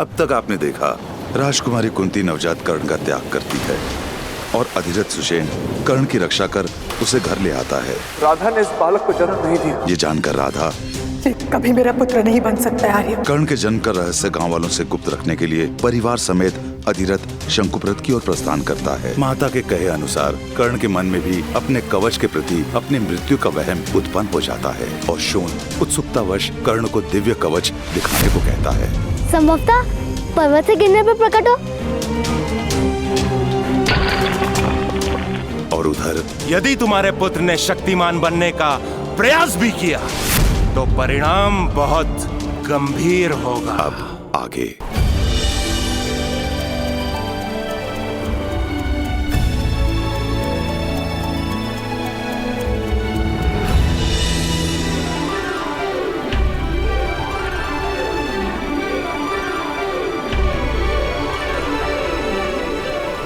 अब तक आपने देखा राजकुमारी कुंती नवजात कर्ण का त्याग करती है और अधिरथ सुषेण कर्ण की रक्षा कर उसे घर ले आता है। राधा ने इस बालक को जन्म नहीं दिया। ये जानकर राधा कभी मेरा पुत्र नहीं बन सकता आर्य। कर्ण के जन्म का रहस्य गांव वालों से गुप्त रखने के लिए परिवार समेत अधिरथ शंकुप्रत की ओर प्रस्थान करता है। माता के कहे अनुसार कर्ण के मन में भी अपने कवच के प्रति अपनी मृत्यु का वहम उत्पन्न हो जाता है और शोण उत्सुकतावश कर्ण को दिव्य कवच दिखाने को कहता है। संभवतः पर्वत से गिरने पर प्रकट हो। और उधर यदि तुम्हारे पुत्र ने शक्तिमान बनने का प्रयास भी किया तो परिणाम बहुत गंभीर होगा। अब आगे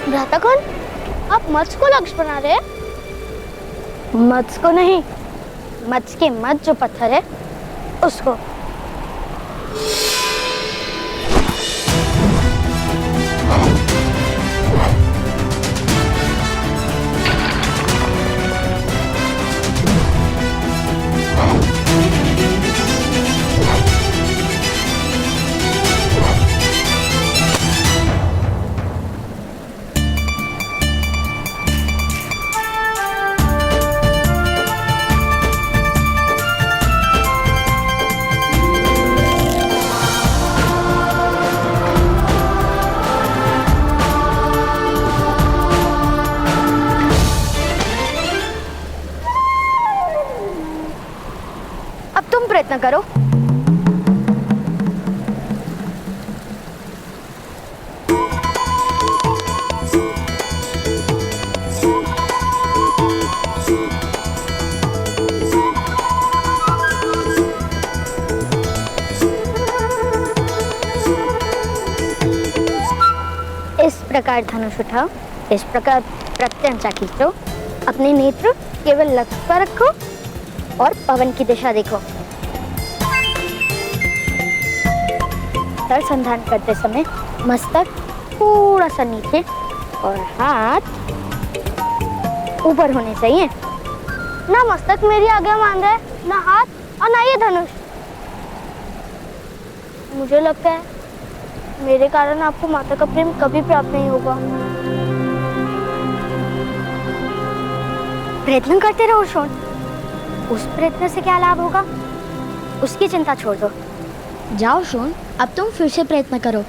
भ्राता कौन? आप मत्स्य को लक्ष्य बना रहे हैं? मत्स्य को नहीं, मत्स्य के मत जो पत्थर है उसको। प्रयत्न करो। इस प्रकार धनुष उठाओ, इस प्रकार प्रत्यंचा खींचो, अपने नेत्र केवल लक्ष्य पर रखो और पवन की दिशा देखो। संधान करते समय मस्तक थोड़ा सा नीचे और हाथ ऊपर होने चाहिए। ना मस्तक मेरी आज्ञा मान रहा है, ना हाथ और ना ये धनुष। मुझे लगता है मेरे कारण आपको माता का प्रेम कभी प्राप्त नहीं होगा। प्रयत्न करते रहो शोण, उस प्रयत्न से क्या लाभ होगा उसकी चिंता छोड़ दो। जाओ शोण, अब तुम फिर से प्रयत्न करो।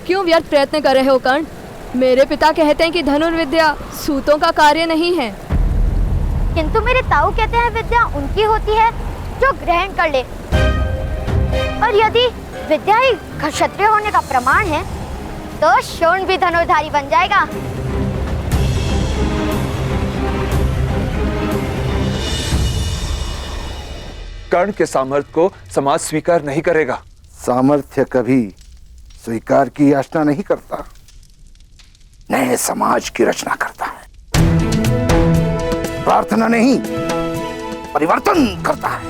क्यों व्यर्थ प्रयत्न कर रहे हो कर्ण? मेरे पिता कहते हैं कि धनुर्विद्या सूतों का कार्य नहीं है। किंतु मेरे ताऊ कहते हैं विद्या उनकी होती है जो ग्रहण कर ले, और यदि विद्या ही क्षत्रिय होने का प्रमाण है तो शोण भी धनुर्धारी बन जाएगा। कर्ण के सामर्थ्य को समाज स्वीकार नहीं करेगा। सामर्थ्य कभी स्वीकार की याचना नहीं करता, नए समाज की रचना करता है। प्रार्थना नहीं, परिवर्तन करता है।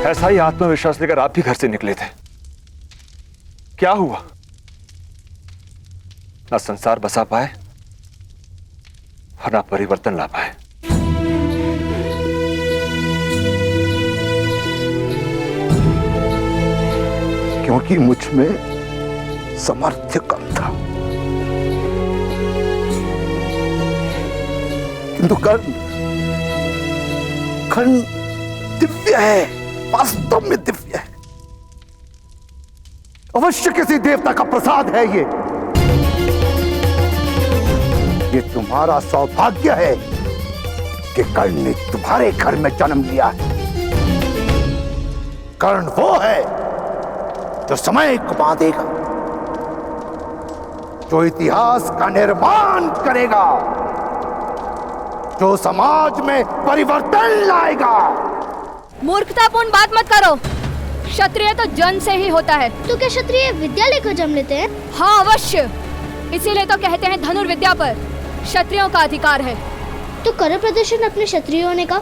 ऐसा ही आत्मविश्वास लेकर आप भी घर से निकले थे। क्या हुआ? ना संसार बसा पाए और ना परिवर्तन ला पाए। क्योंकि मुझ में सामर्थ्य कम था। किंतु खंड दिव्य है, वास्तव में दिव्य है। अवश्य किसी देवता का प्रसाद है ये तुम्हारा सौभाग्य है कि कर्ण ने तुम्हारे घर में जन्म लिया है। कर्ण वो है जो समय को बांधेगा, जो इतिहास का निर्माण करेगा, जो समाज में परिवर्तन लाएगा। मूर्खतापूर्ण बात मत करो। क्षत्रिय तो जन्म से ही होता है। तो क्या क्षत्रिय विद्या लेकर जन्म लेते हैं? हाँ अवश्य, इसीलिए तो कहते हैं धनुर्विद्या पर क्षत्रियों का अधिकार है। तो करो प्रदर्शन अपने क्षत्रिय होने का।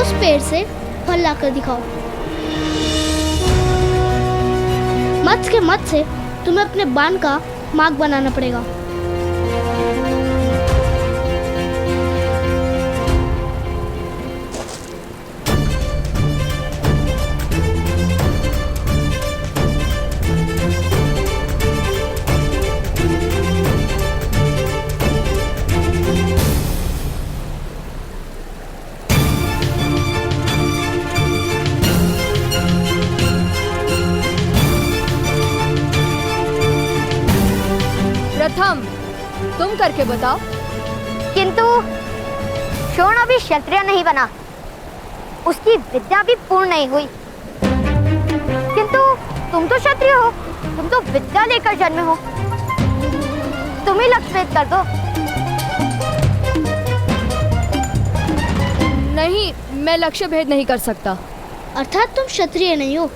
उस पेड़ से फल लाकर दिखाओ। मत्स्य के मत से तुम्हें अपने बाण का मार्ग बनाना पड़ेगा। प्रथम तुम करके बताओ। किंतु शोण अभी क्षत्रिय नहीं बना, उसकी विद्या भी पूर्ण नहीं हुई। किंतु तुम तो क्षत्रिय हो, तुम तो विद्या लेकर जन्मे हो, तुम ही लक्ष्यभेद कर दो। नहीं, मैं लक्ष्य भेद नहीं कर सकता। अर्थात तुम क्षत्रिय नहीं हो।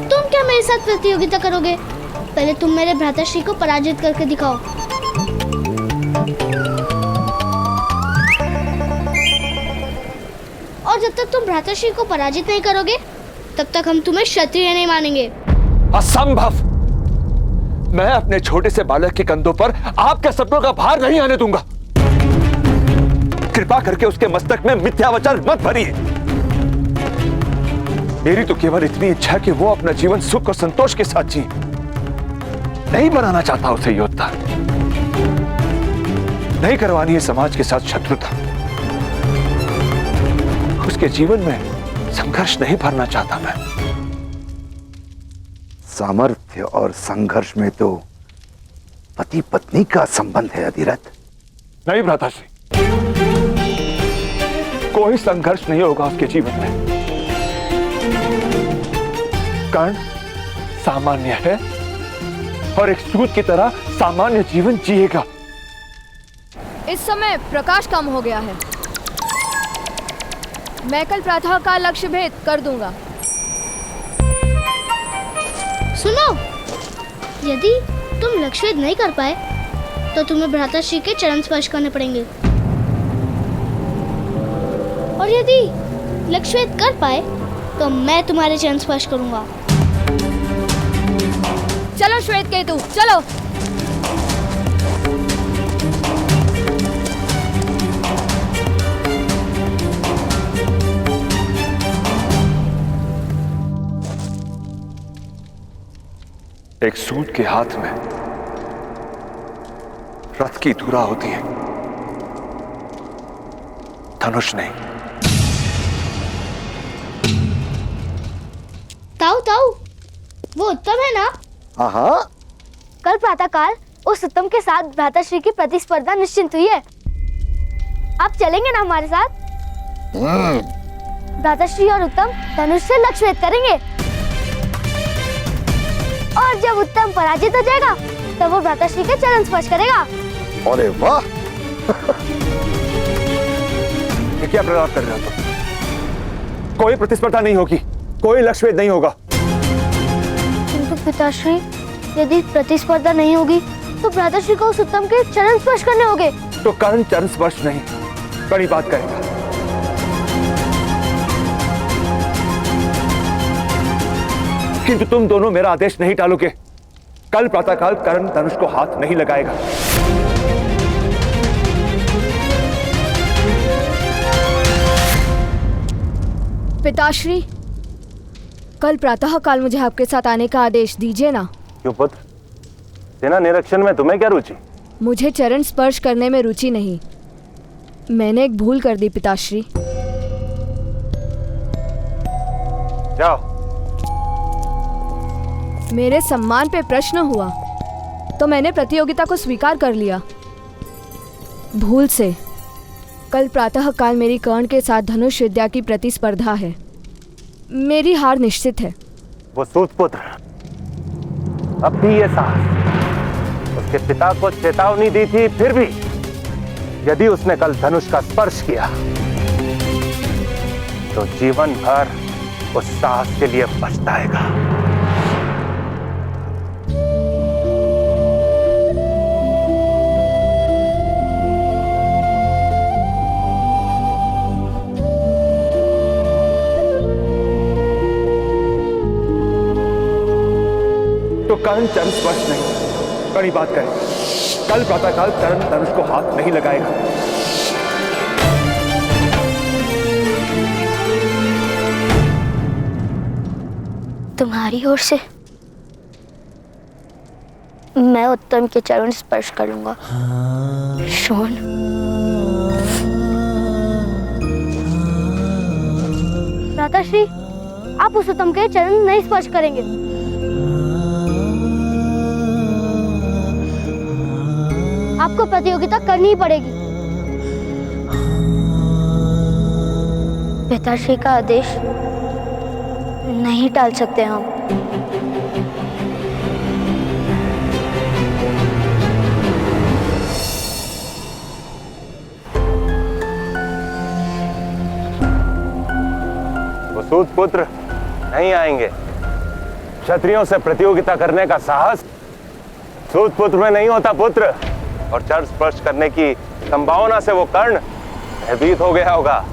तुम क्या मेरे साथ प्रतियोगिता करोगे? पहले तुम मेरे भ्राताश्री को पराजित करके दिखाओ। और जब तक तुम भ्राताश्री को पराजित नहीं करोगे, तब तक हम तुम्हें क्षत्रिय नहीं मानेंगे। असंभव! मैं अपने छोटे से बालक के कंधों पर आपके सपनों का भार नहीं आने दूंगा। कृपा करके उसके मस्तक में मिथ्या वचन मत भरिए। मेरी तो केवल इतनी इच्छा कि वो अपना जीवन सुख और संतोष के साथ जिए। नहीं बनाना चाहता उसे योद्धा, नहीं करवानी है समाज के साथ शत्रुता, उसके जीवन में संघर्ष नहीं भरना चाहता मैं। सामर्थ्य और संघर्ष में तो पति पत्नी का संबंध है अधिरथ। नहीं भ्राताश्री, कोई संघर्ष नहीं होगा उसके जीवन में। कर्ण सामान्य है और एक सूत की तरह सामान्य जीवन जिएगा। इस समय प्रकाश कम हो गया है, मैं कल प्रातः का लक्ष्य भेद कर दूंगा। सुनो, यदि तुम लक्ष्य भेद नहीं कर पाए तो तुम्हें भ्राताश्री के चरण स्पर्श करने पड़ेंगे, और यदि लक्ष्य भेद कर पाए तो मैं तुम्हारे चरण स्पर्श करूंगा। चलो श्वेत केतु, चलो। एक सूत के हाथ में रथ की धुरा होती है, धनुष नहीं। ताऊ ताऊ, वो उत्तम है ना? हाँ, कल प्रातःकाल उस उत्तम के साथ भ्राताश्री की प्रतिस्पर्धा निश्चित हुई है। आप चलेंगे ना हमारे साथ? भ्राताश्री और उत्तम धनुष से लक्ष्य भेद करेंगे, और जब उत्तम पराजित हो जाएगा तब वो भ्राताश्री के चरण स्पर्श करेगा। अरे वाह! ये क्या प्रलाप कर रहे हो तुम? कोई प्रतिस्पर्धा नहीं होगी, कोई लक्ष्य भेद नहीं होगा। किंतु पिताश्री, यदि प्रतिस्पर्धा नहीं होगी तो भ्राताश्री को उस उत्तम के चरण स्पर्श करने होंगे। तो कर्ण चरण स्पर्श नहीं, बड़ी बात करेगा। किंतु तुम दोनों मेरा आदेश नहीं टालोगे। कल प्रातःकाल कर्ण धनुष को हाथ नहीं लगाएगा। पिताश्री, कल प्रातः काल मुझे आपके साथ आने का आदेश दीजिए ना। क्यों पुत्र, सेना निरीक्षण में तुम्हें क्या रुचि? मुझे चरण स्पर्श करने में रुचि नहीं। मैंने एक भूल कर दी पिताश्री। जाओ। मेरे सम्मान पे प्रश्न हुआ तो मैंने प्रतियोगिता को स्वीकार कर लिया, भूल से। कल प्रातः काल मेरी कर्ण के साथ धनुष विद्या की प्रतिस्पर्धा है। मेरी हार निश्चित है। वो सूतपुत्र अब भी ये साहस उसके पिता को चेतावनी दी थी, फिर भी यदि उसने कल धनुष का स्पर्श किया तो जीवन भर उस साहस के लिए पछताएगा। तो कर्ण चरण स्पर्श नहीं, कड़ी बात करें। कल प्रातःकाल कर्ण धनुष को हाथ नहीं लगाएगा। तुम्हारी ओर से मैं उत्तम के चरण स्पर्श करूंगा। शोण, भ्राताश्री, आप उस उत्तम के चरण नहीं स्पर्श करेंगे। आपको प्रतियोगिता करनी ही पड़ेगी। पिताश्री का आदेश नहीं टाल सकते हम। वो सूतपुत्र नहीं आएंगे। क्षत्रियों से प्रतियोगिता करने का साहस सूतपुत्र में नहीं होता पुत्र, और चरण स्पर्श करने की संभावना से वो कर्ण भयभीत हो गया होगा।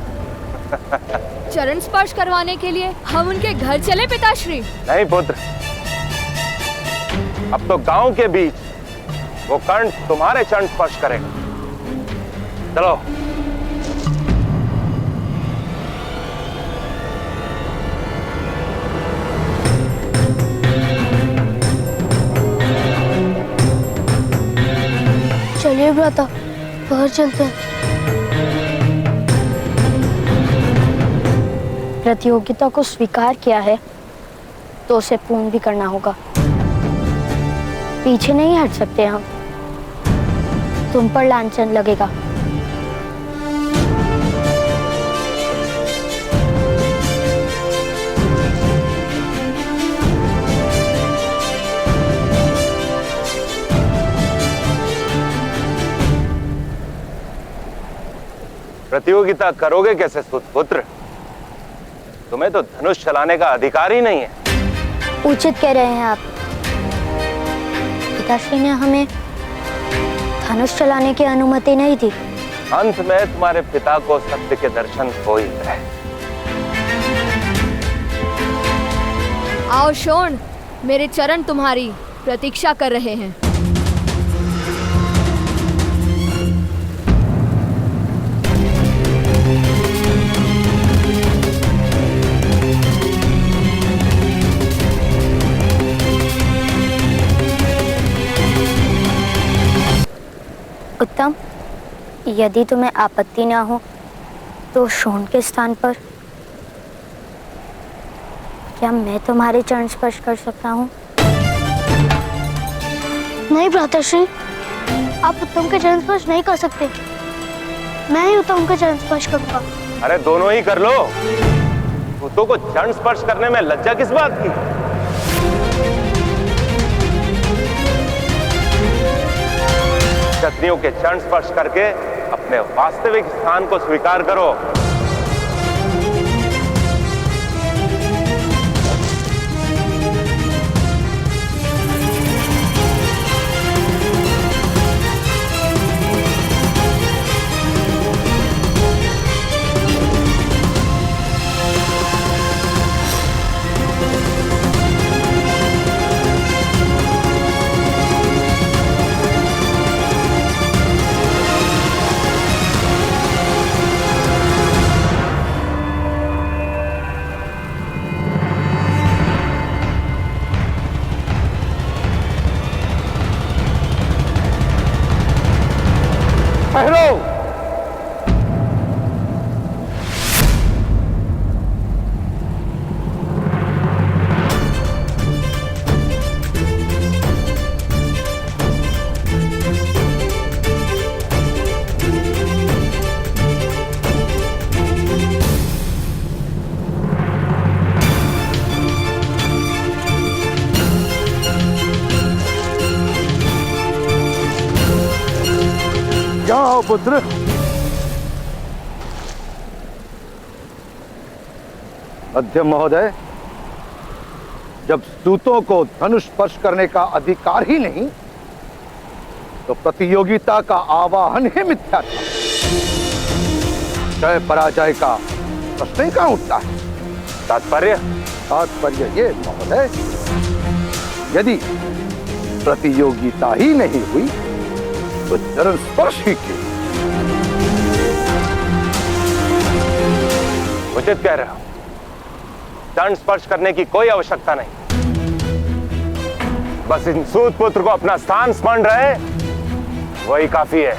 चरण स्पर्श करवाने के लिए हम उनके घर चले पिताश्री? नहीं पुत्र, अब तो गांव के बीच वो कर्ण तुम्हारे चरण स्पर्श करेगा। चलो। चलिए भ्राता, बाहर चलते हैं। प्रतियोगिता को स्वीकार किया है तो उसे पूर्ण भी करना होगा। पीछे नहीं हट सकते हम। तुम पर लांछन लगेगा। प्रतियोगिता करोगे कैसे सूतपुत्र? तुम्हें तो धनुष चलाने का अधिकार ही नहीं है। उचित कह रहे हैं आप। पिताश्री ने हमें धनुष चलाने की अनुमति नहीं दी। अंत में तुम्हारे पिता को सत्य के दर्शन हो ही गए। आओ शोण, मेरे चरण तुम्हारी प्रतीक्षा कर रहे हैं। उत्तम, यदि तुम्हें आपत्ति ना हो तो शोण के स्थान पर क्या मैं तुम्हारे चरण स्पर्श कर सकता हूँ? नहीं भ्राताश्री, आप उत्तम के चरण स्पर्श नहीं कर सकते। मैं ही उत्तम के चरण स्पर्श करूंगा। अरे दोनों ही कर लो। भूतों को चरण स्पर्श करने में लज्जा किस बात की? क्षत्रियों के चरण स्पर्श करके अपने वास्तविक स्थान को स्वीकार करो। जाओ पुत्र। मध्यम महोदय, जब सूतों को धनुष स्पर्श करने का अधिकार ही नहीं, तो प्रतियोगिता का आवाहन ही मिथ्या था। जय पराजय का प्रश्न ही कहां उठता है? तात्पर्य ये महोदय, यदि प्रतियोगिता ही नहीं हुई तो चरण स्पर्श ही क्यों? उचित कह रहे हो। चरण स्पर्श करने की कोई आवश्यकता नहीं। बस इन सूत पुत्र को अपना स्थान स्मरण रहे, वही काफी है।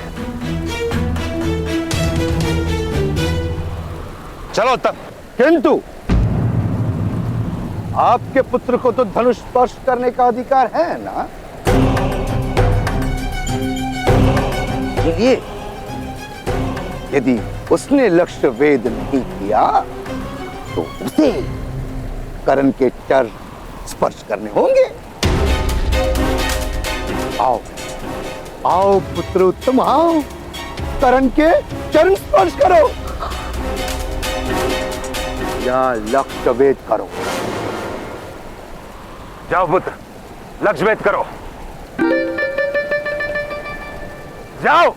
चलो तब। किंतु आपके पुत्र को तो धनुष स्पर्श करने का अधिकार है ना? ये यदि उसने लक्ष्य वेद नहीं किया तो उसे कर्ण के चरण स्पर्श करने होंगे। आओ आओ पुत्र उत्तम, आओ कर्ण के चरण स्पर्श करो या लक्ष्य वेद करो। जाओ पुत्र, लक्ष्य भेद करो। जाओ।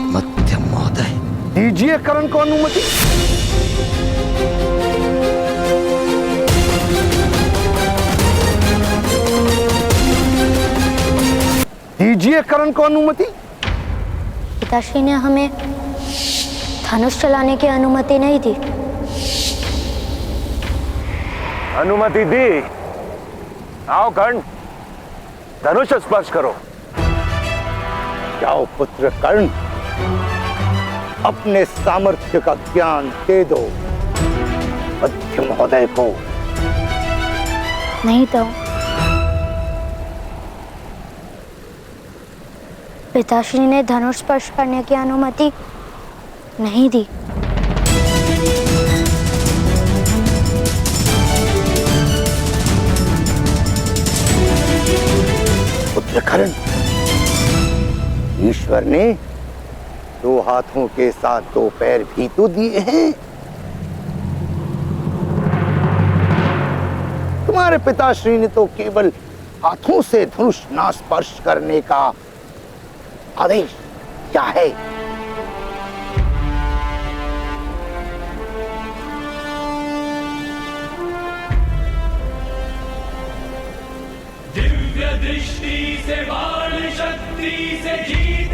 मध्यम महोदय, दीजिए कर्ण को अनुमति। दीजिए कर्ण को अनुमति। पिताश्री ने हमें धनुष चलाने की अनुमति नहीं दी। अनुमति दी। आओ कर्ण, धनुष स्पर्श करो। जाओ पुत्र कर्ण, अपने सामर्थ्य का ज्ञान दे दो मध्यम महोदय को। नहीं तो पिताश्री ने धनुष स्पर्श करने की अनुमति नहीं दी। पुत्र कर्ण, ईश्वर ने 2 हाथों के साथ 2 पैर भी तो दिए हैं। तुम्हारे पिताश्री ने तो केवल हाथों से धनुष ना स्पर्श करने का आदेश क्या है? दिव्य दृष्टि से बाण शक्ति से जीत